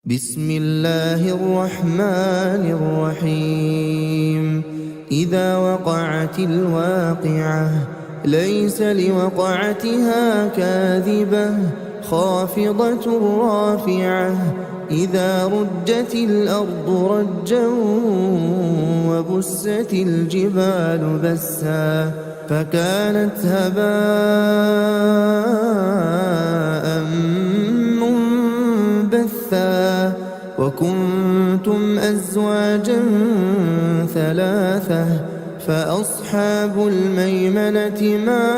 بسم الله الرحمن الرحيم. إذا وقعت الواقعة ليس لوقعتها كاذبة خافضة رافعة. إذا رجت الأرض رجا وبست الجبال بسا فكانت هباء منبثا وكنتم أزواجا ثلاثة فأصحاب الميمنة ما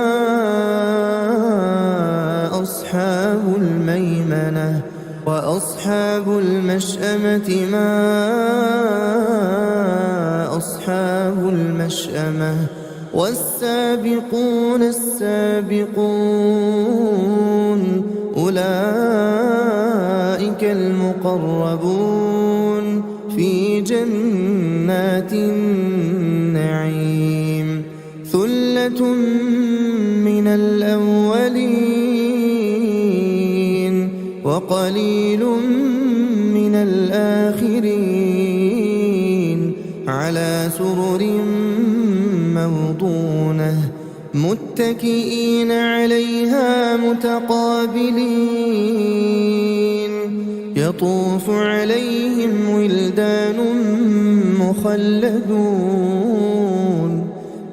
أصحاب الميمنة وأصحاب المشأمة ما أصحاب المشأمة والسابقون السابقون أولئك المقربون في جنات النعيم. ثلة من الأولين وقليل من الآخرين على سرر موضونة متكئين عليها متقابلين. يطوف عليهم ولدان مخلدون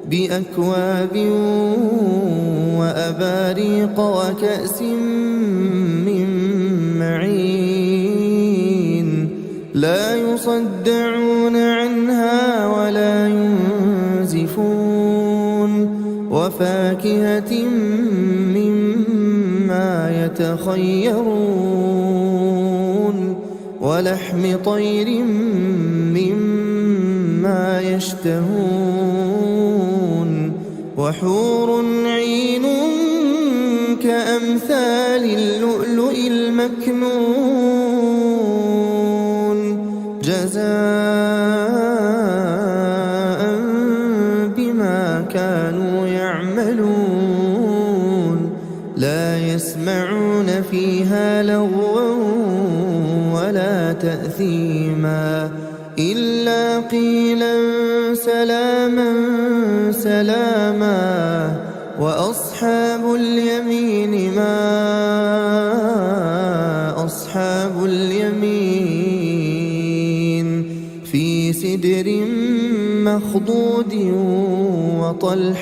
بأكواب وأباريق وكأس من معين لا يصدعون عنها ولا ينزفون وفاكهة مما يتخيرون ولحم طير مما يشتهون وحور عين كأمثال اللؤلؤ المكنون جزاء بما كانوا يعملون. لا يسمعون فيها لغوا ولا تأثيما إلا قيلا سلاما سلاما. وأصحاب اليمين ما أصحاب اليمين في سدر مخضود وطلح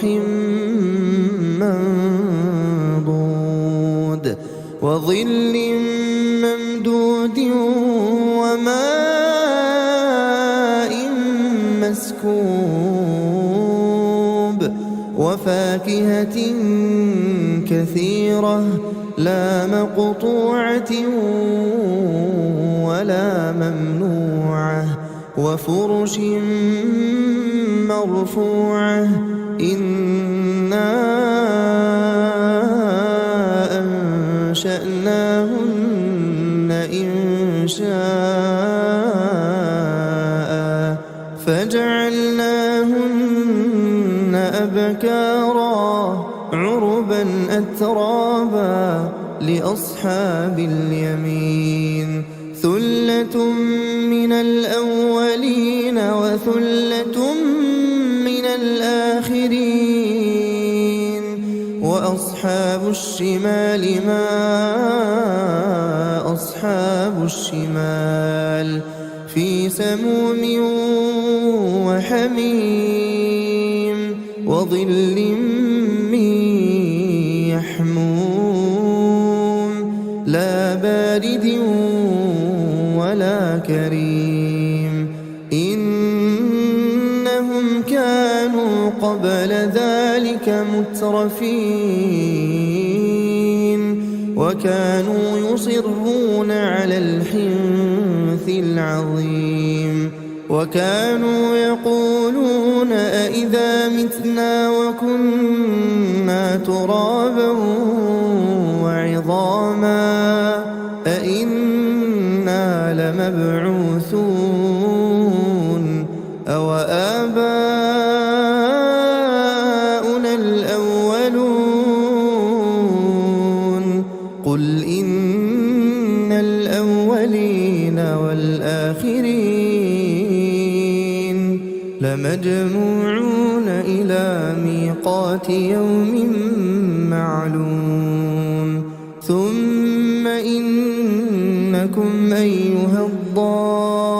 منضود وظل ممدود وماء مسكوب وفاكهة كثيرة لا مقطوعة ولا ممنوعة وفرش مرفوعة. إنا أنشأناهن إنشاء فجعلناهن أبكارا عربا أترابا لأصحاب اليمين. ثلة من الأولين وثلة من الآخرين. وأصحاب الشمال ما أصحاب الشمال في سموم وحميم وظل من يحموم لا بارد ولا كريم. إنهم كانوا قبل ذلك مترفين وكانوا يصرون على الحنث العظيم وكانوا يقولون أئذا متنا وكنا ترابا وعظاما أئنا لمبعوثون أو آباؤنا الأولون قل إن الأولين الأولين والآخرين لمجموعون إلى ميقات يوم معلوم ثم إنكم أيها الضالون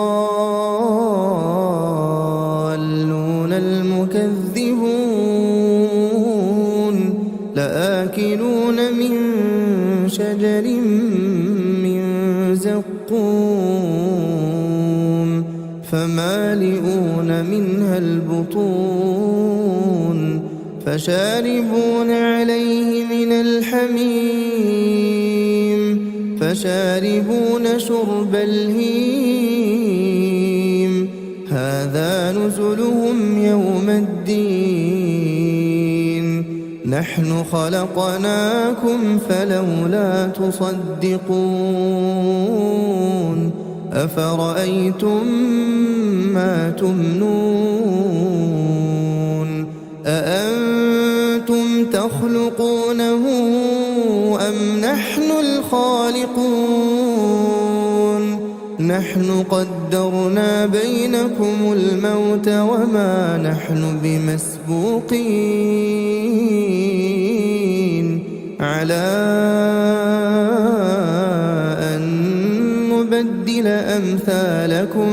المكذبون لآكلون من شجر من زقوم فمالئون منها البطون فشاربون عليه من الحميم فشاربون شرب الهيم هذا نزلهم يوم الدين نحن خلقناكم فلولا تصدقون أفرأيتم ما تمنون أأنتم تخلقونه أم نحن الخالقون نحن قدرنا بينكم الموت وما نحن بمسبوقين على أن نبدل أمثالكم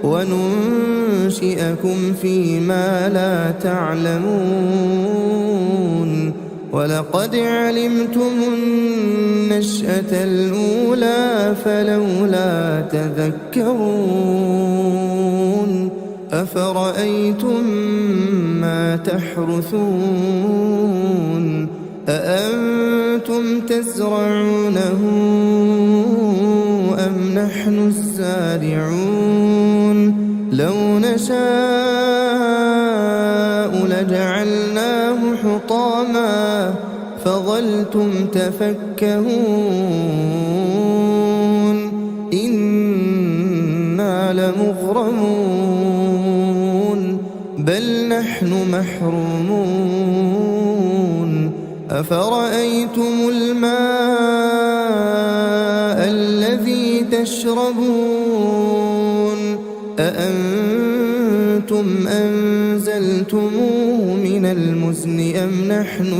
وننشئكم فيما لا تعلمون ولقد علمتم النشأة الأولى فلولا تذكرون أفرأيتم ما تحرثون أأنتم تزرعونه أم نحن الزارعون لو نشاء لجعلناه حطاما فظلتم تفكهون إنا لمغرمون بل نحن محرومون أفرأيتم الماء الذي تشربون أأنتم أنزلتموه من المزن أم نحن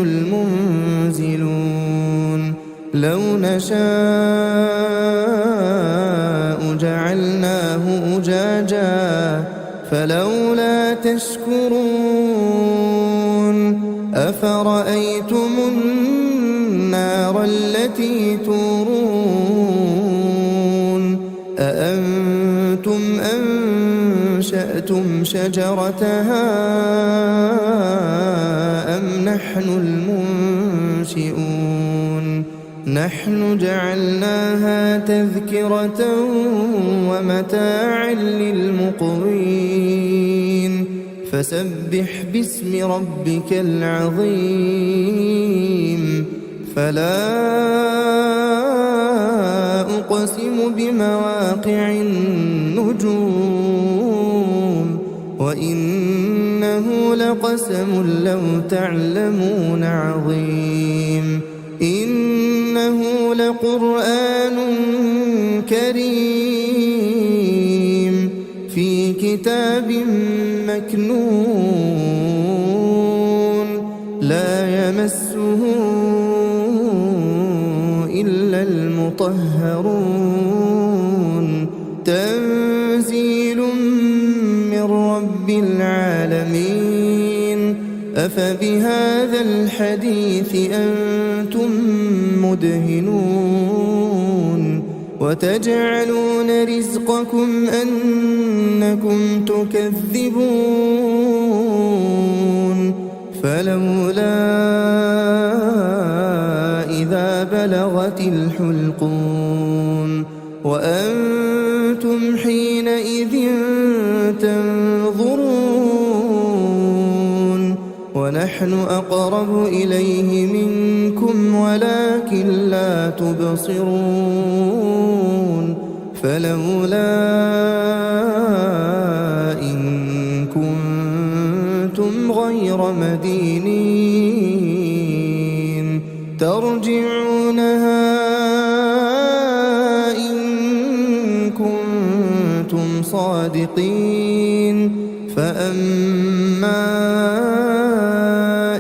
المنزلون لو نشاء جعلناه أجاجا فلولا تشكرون أفرأيتم النار التي تورون أأنتم أنشأتم شجرتها أم نحن المنشئون نحن جعلناها تذكرة ومتاعا للمقوين فسبح باسم ربك العظيم فلا أقسم بمواقع النجوم وإنه لقسم لو تعلمون عظيم إنه لقرآن كريم في كتاب مكنون لا يمسه إلا المطهرون تنزيل من رب العالمين أفبهذا الحديث أنتم مدهنون وتجعلون رزقكم أنكم تكذبون فلولا إذا بلغت الحلقوم وأنتم حينئذ تنظرون ونحن أقرب إليه منكم ولكن لا تبصرون فلولا إن كنتم غير مدينين ترجعونها إن كنتم صادقين. فأما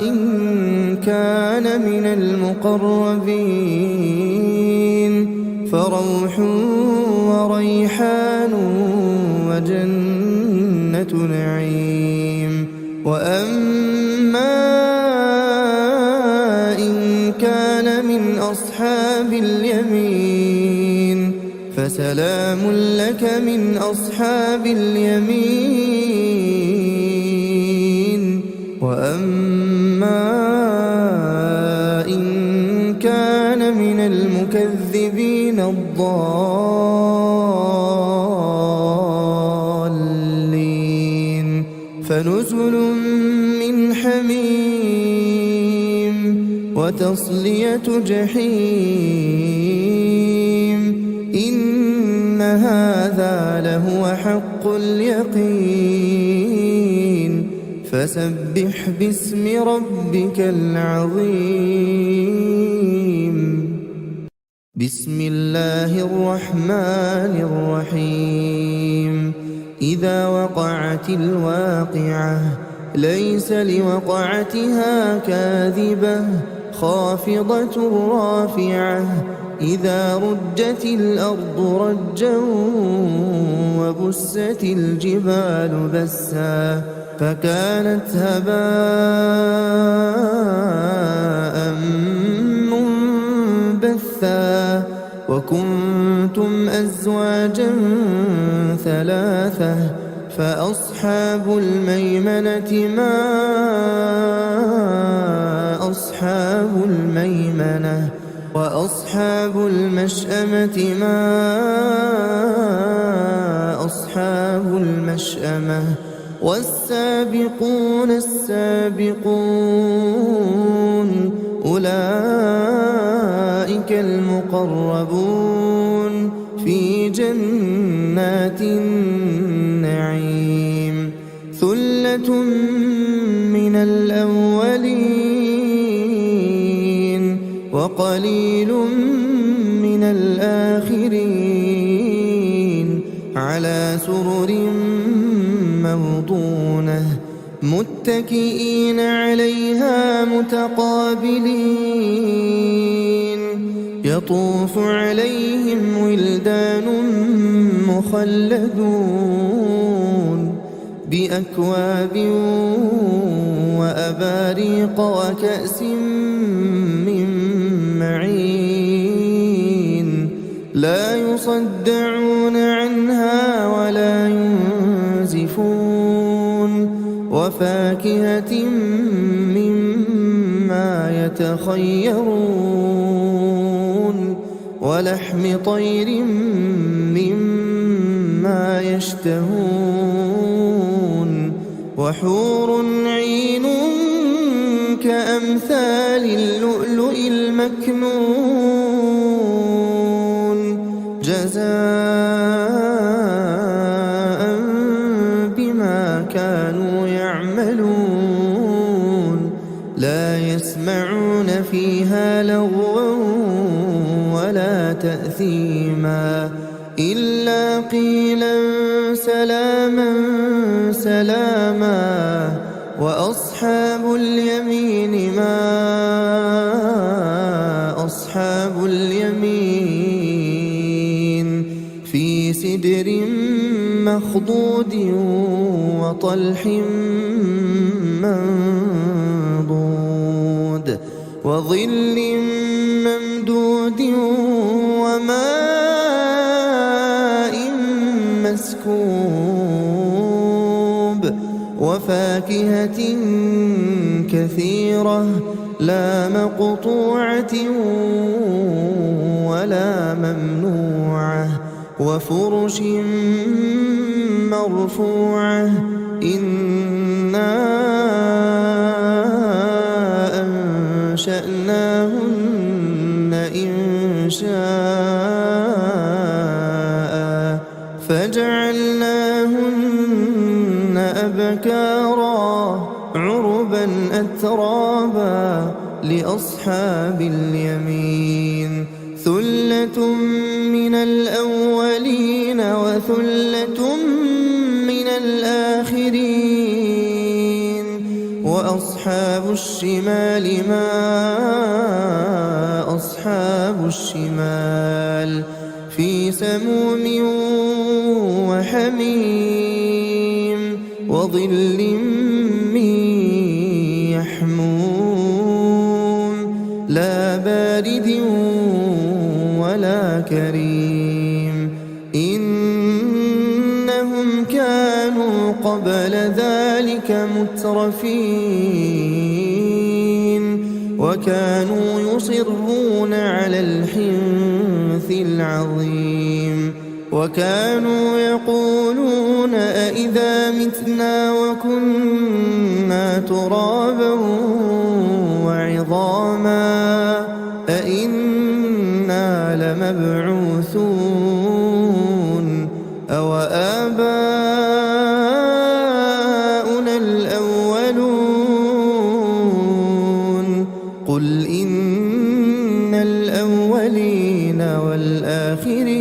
إن كان من المقربين فروح وريحان وجنة نعيم. وأما إن كان من أصحاب اليمين فسلام لك من أصحاب اليمين. وأما إن كان من المكذبين الضالين فنزل من حميم وتصلية جحيم. إن هذا لهو حق اليقين. فسبح باسم ربك العظيم. بسم الله الرحمن الرحيم. إذا وقعت الواقعة ليس لوقعتها كاذبة خافضة رافعة. إذا رجت الأرض رجا وبست الجبال بسا فكانت هباء منبثا. وكنتم أزواجا ثلاثة فأصحاب الميمنة ما أصحاب الميمنة. وأصحاب المشأمة ما أصحاب المشأمة. والسابقون السابقون أولئك المقربون في جنات النعيم. ثلة من الأولين وقليل من الآخرين على سرر موضونة متكئين عليها متقابلين. يطوف عليهم ولدان مخلدون بأكواب وأباريق وكأس من معين. لا يصدعون عنها ولا ينزفون. وفاكهة مما يتخيرون. ولحم طير مما يشتهون. وحور عين كأمثال اللؤلؤ المكنون جزاء بما كانوا يعملون. لا يسمعون فيها لغوا ولا تأثيما إلا قيلا سلاما سلاما. وأصحاب اليمين ما أصحاب اليمين في سدر مخضود وطلح منضود وظل ممدود وماء مسكوب. وفاكهة كثيرة لا مقطوعة ولا ممنوعة. وفرش مرفوعة. إنا أنشأناهن إنشاء فجعلناهن أبكارا عربا أترابا لأصحاب اليمين. ثلة من الأولين وثلة من الآخرين وأصحاب الشمال ما أصحاب الشمال في سموم وحميم وظل من يحموم لا بارد ولا كريم إنهم كانوا قبل ذلك مترفين وكانوا يصرون على الحنث العظيم وكانوا يقولون أئذا متنا وكنا ترابا وعظاما أئنا لمبعوثون أو آباؤنا الأولون قل إن الأولين والآخرين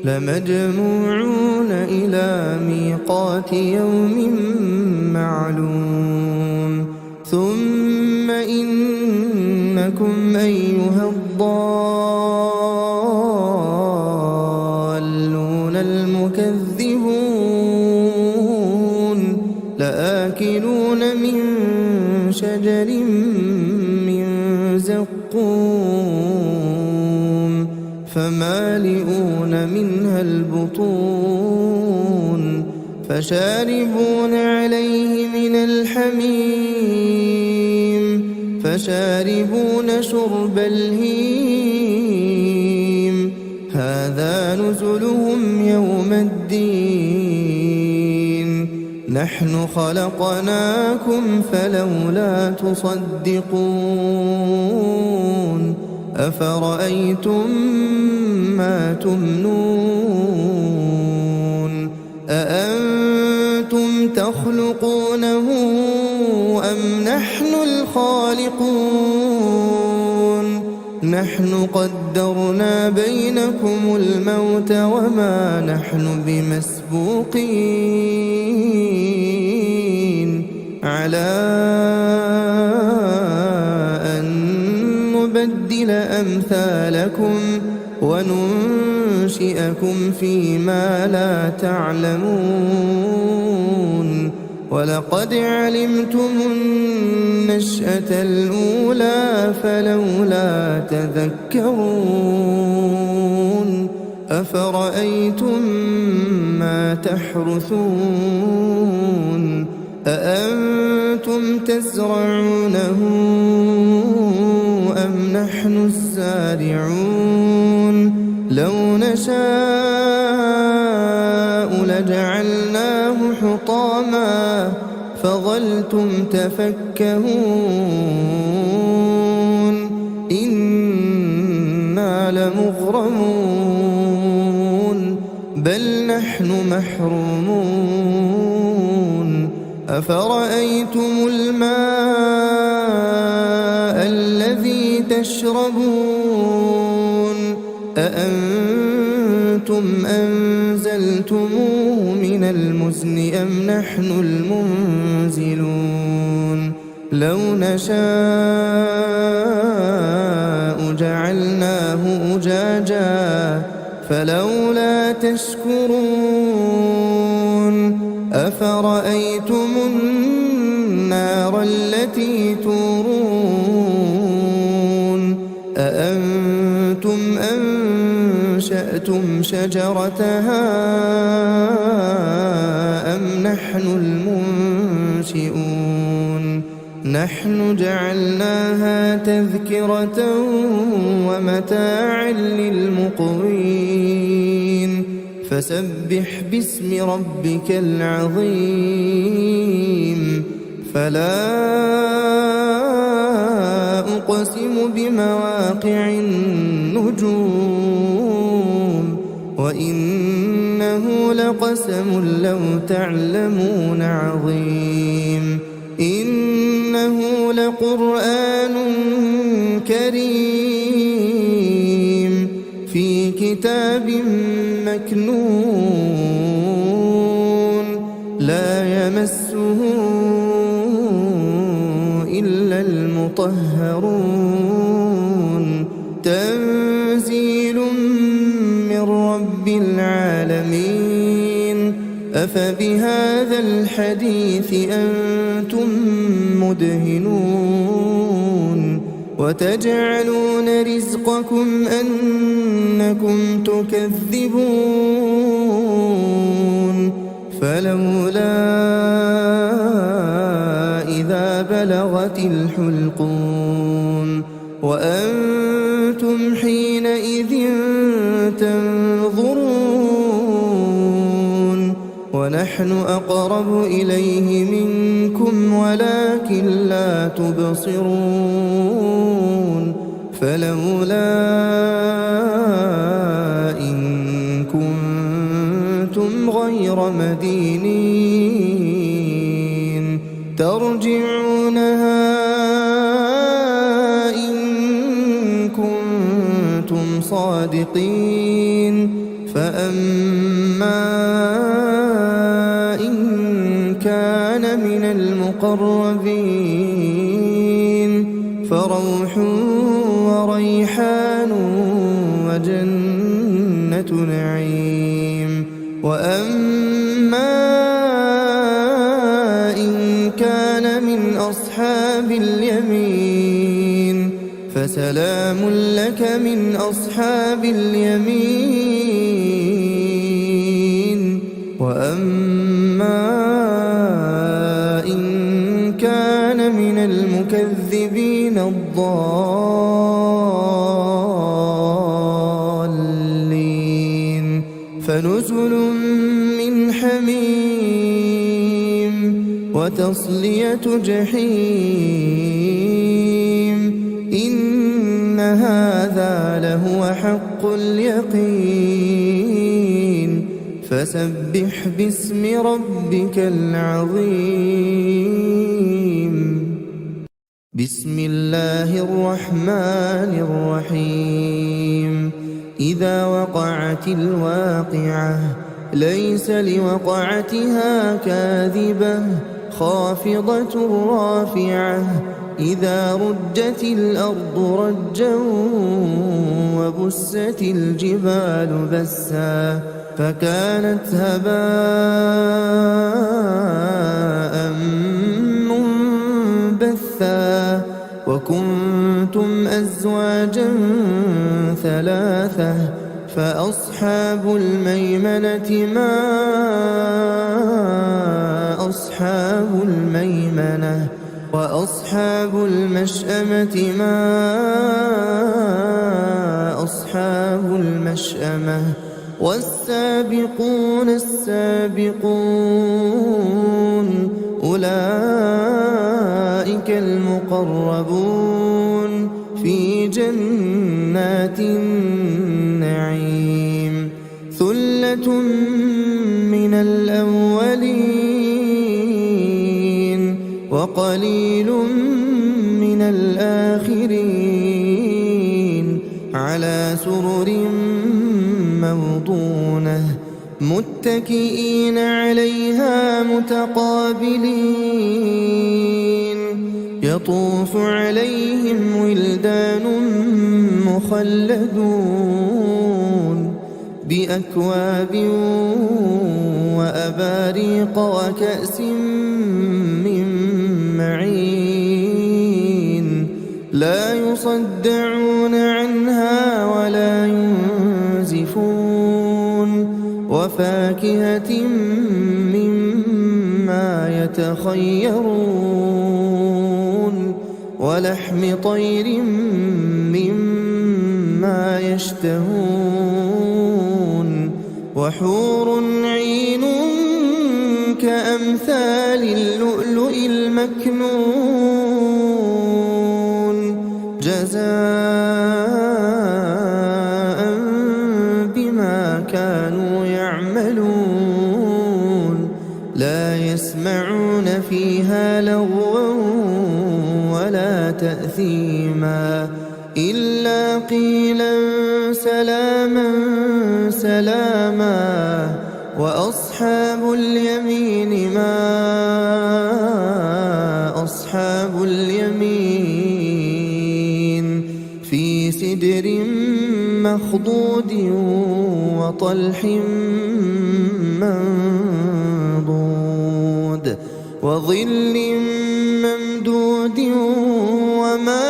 لمجموعون إلى ميقات يوم معلوم ثم إنكم أيها الضالون المكذبون لآكلون من شجر من زقوم فمالئون منها البطون فشاربون عليه من الحميم فشاربون شرب الهيم هذا نزلهم يوم الدين نحن خلقناكم فلولا تصدقون أفرأيتم ما تمنون أأنتم تخلقونه أم نحن الخالقون نحن قدرنا بينكم الموت وما نحن بمسبوقين على أن نبدل أمثالكم وننشئكم فيما لا تعلمون ولقد علمتم النشأة الأولى فلولا تذكرون أفرأيتم ما تحرثون أأنتم تزرعونه أم نحن الزارعون لو نشاء لجعلناه حطاما فظلتم تفكهون إنا لمغرمون بل نحن محرومون أفرأيتم الماء الذي تشربون أأنتم أنزلتموه من المزن أم نحن المنزلون لو نشاء جعلناه أجاجا فلولا تشكرون أفرأيتم النار التي تورون أأنتم أنشأتم شجرتها أم نحن المنشئون نحن جعلناها تذكرة ومتاعا للمقوين فسبح باسم ربك العظيم فلا أقسم بمواقع النجوم وإنه لقسم لو تعلمون عظيم إنه لقرآن كريم في كتاب مكنون لا يمسه إلا المطهرون تنزيل من رب العالمين أفبهذا الحديث أنتم مدهنون وتجعلون رزقكم أنكم تكذبون فلولا إذا بلغت الحلقون وأنتم حينئذ تنظرون ونحن أقرب إليه منكم ولكن لا تبصرون فلولا إن كنتم غير مدينين ترجعونها إن كنتم صادقين فأما إن كان من المقربين فروح وريحان وجنة نعيم وأما إن كان من أصحاب اليمين فسلام لك من أصحاب اليمين وأما إن كان من المكذبين الضالين فنزل من حميم وتصلية جحيم إن هذا لهو حق اليقين فسبح باسم ربك العظيم بسم الله الرحمن الرحيم إذا وقعت الواقعة ليس لوقعتها كاذبة خافضة رافعة إذا رجت الأرض رجا وبست الجبال بسا فكانت هباء منبثا وكنتم أزواجا ثلاثة فأصحاب الميمنة ما أصحاب الميمنة وأصحاب المشأمة ما أصحاب المشأمة والسابقون السابقون أولئك المقربون في جنات النعيم ثلة من الأولين وقليل من الآخرين على سرر موضونة متكئين عليها متقابلين يطوف عليهم ولدان مخلدون بأكواب وأباريق وكأس من معين لا يصدعون عنها ولا ينزفون وفاكهة مما يتخيرون ولحم طير مما يشتهون وحور عين كأمثال اللؤلؤ المكنون جزاء بما كانوا يعملون لا يسمعون فيها لغوا ولا تأثيما إلا قيلا سلاما سلاما وأصحاب اليمين ما أصحاب اليمين في سدر مخضود وطلح منضود وظل ممدود وماء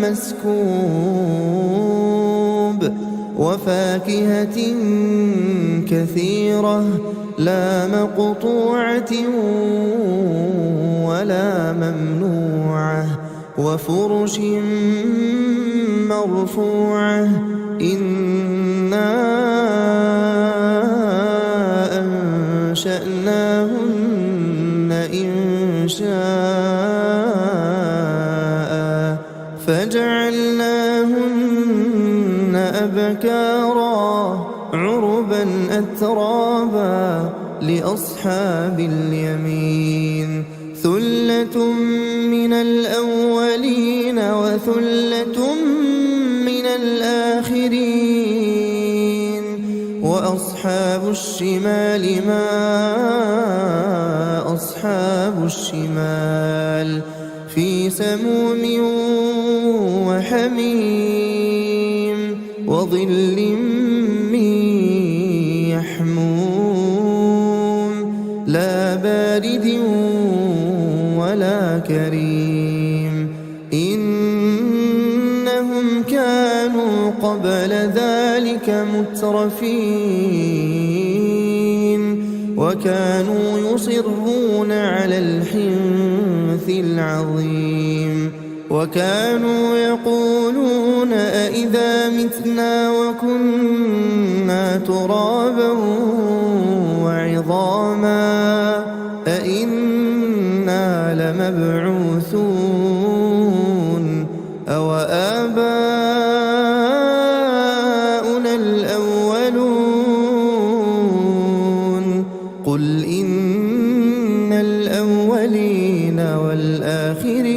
مسكوب وفاكهة كثيرة لا مقطوعة ولا ممنوعة وفرش مرفوعة إنا أنشأناهن إنشاء فجعلناهن أبكارا عربا أترابا لأصحاب اليمين ثلة من الأولين وثلة من الآخرين وأصحاب الشمال ما أصحاب الشمال في سموم وحميم وظل من يحموم لا بارد ولا كريم إنهم كانوا قبل ذلك مترفين وكانوا يصرون على الحنث العظيم وكانوا يقولون أئذا متنا وكنا ترابا وعظاما أئنا لمبعوثون أو آباؤنا الأولون قل إن الأولين والآخرين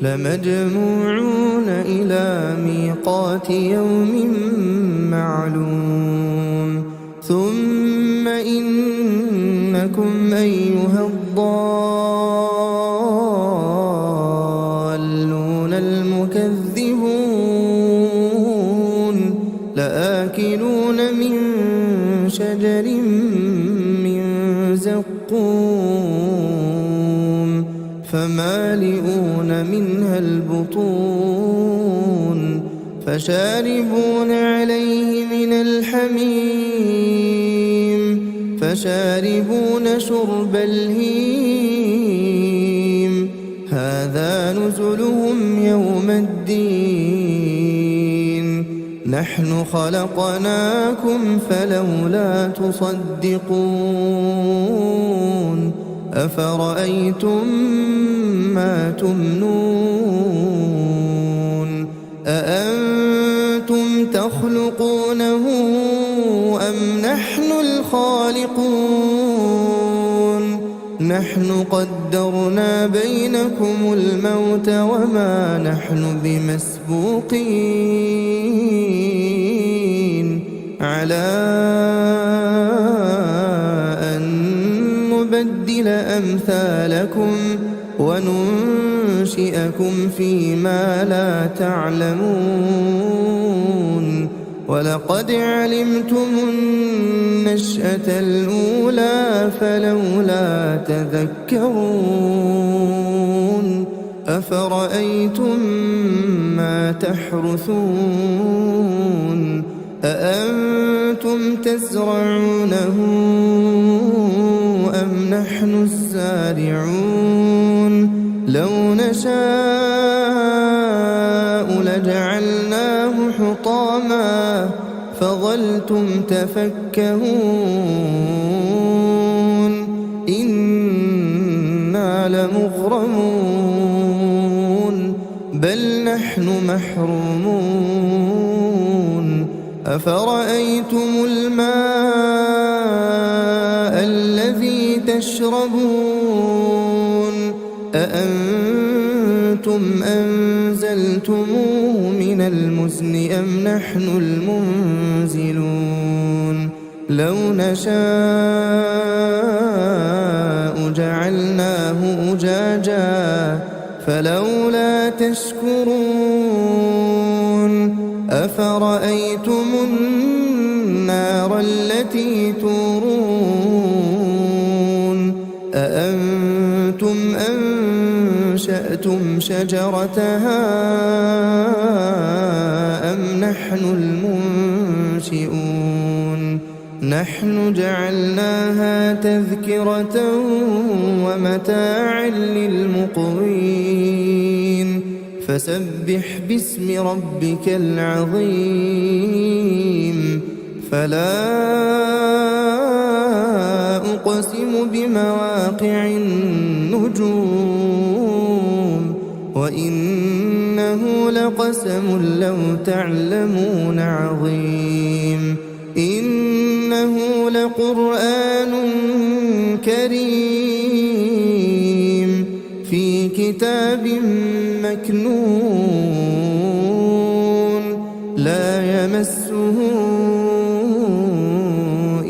لمجموعون إلى ميقات يوم معلوم ثم إنكم أيها الضالون المكذبون لآكلون من شجر من زقوم فمالئون منها البطون فشاربون عليه من الحميم فشاربون شرب الهيم هذا نزلهم يوم الدين نحن خلقناكم فلولا تصدقون أفرأيتم ما تمنون أأنتم تخلقونه أم نحن الخالقون نحن قدرنا بينكم الموت وما نحن بمسبوقين على أن نبدل أمثالكم وننشئكم فيما لا تعلمون ولقد علمتم النشأة الأولى فلولا تذكرون أفرأيتم ما تحرثون أأنتم تزرعونه أم نحن الزارعون لو نشاء لجعلناه حطاما فظلتم تفكهون إنا لمغرمون بل نحن محرومون أفرأيتم الماء الذي تشربون أأنتم أنزلتموه من من المزن أم نحن المنزلون لو نشاء جعلناه أجاجا فلولا تشكرون أفرأيتم النار التي تورون أأنتم أنشأتم شجرتها أم نحن المنشئون نحن جعلناها تذكرة ومتاعا للمقوين فسبح باسم ربك العظيم فلا أقسم بمواقع النجوم وإنه لقسم لو تعلمون عظيم إنه لقرآن كريم في كتاب مكنون لا يمسه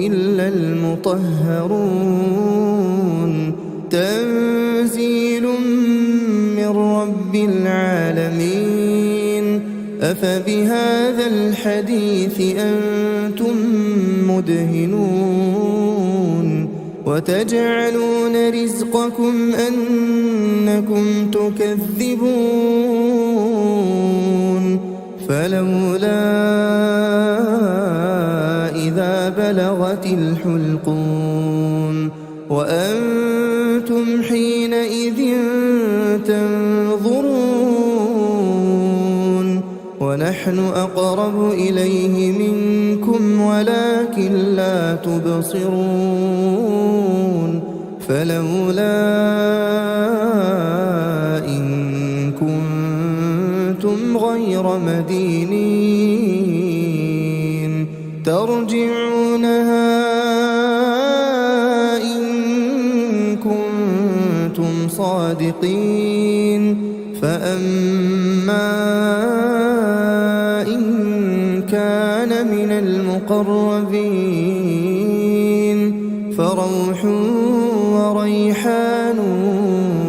إلا المطهرون تنزيل من رب العالمين أفبهذا الحديث أنتم مدهنون وتجعلون رزقكم أنكم تكذبون فلولا إذا بلغت الحلقون وأنتم حينئذ تنظرون ونحن أقرب إليه منكم ولكن لا تبصرون فلولا إن كنتم غير مدينين ترجعونها إن كنتم صادقين فأما إن كان من المقربين فروح وريحان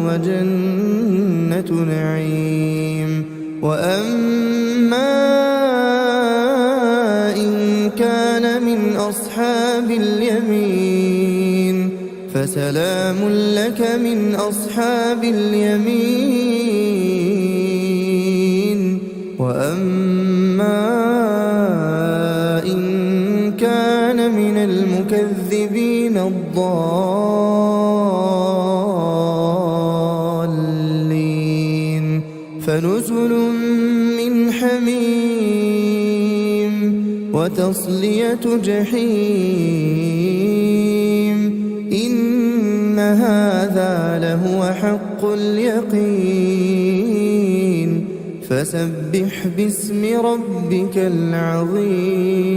وجنة نعيم وأما إن كان من أصحاب اليمين فسلام لك من أصحاب اليمين وأما إن كان من المكذبين الضالين فنزل من حميم وتصلية جحيم إن هذا لهو حق اليقين فسبح باسم ربك العظيم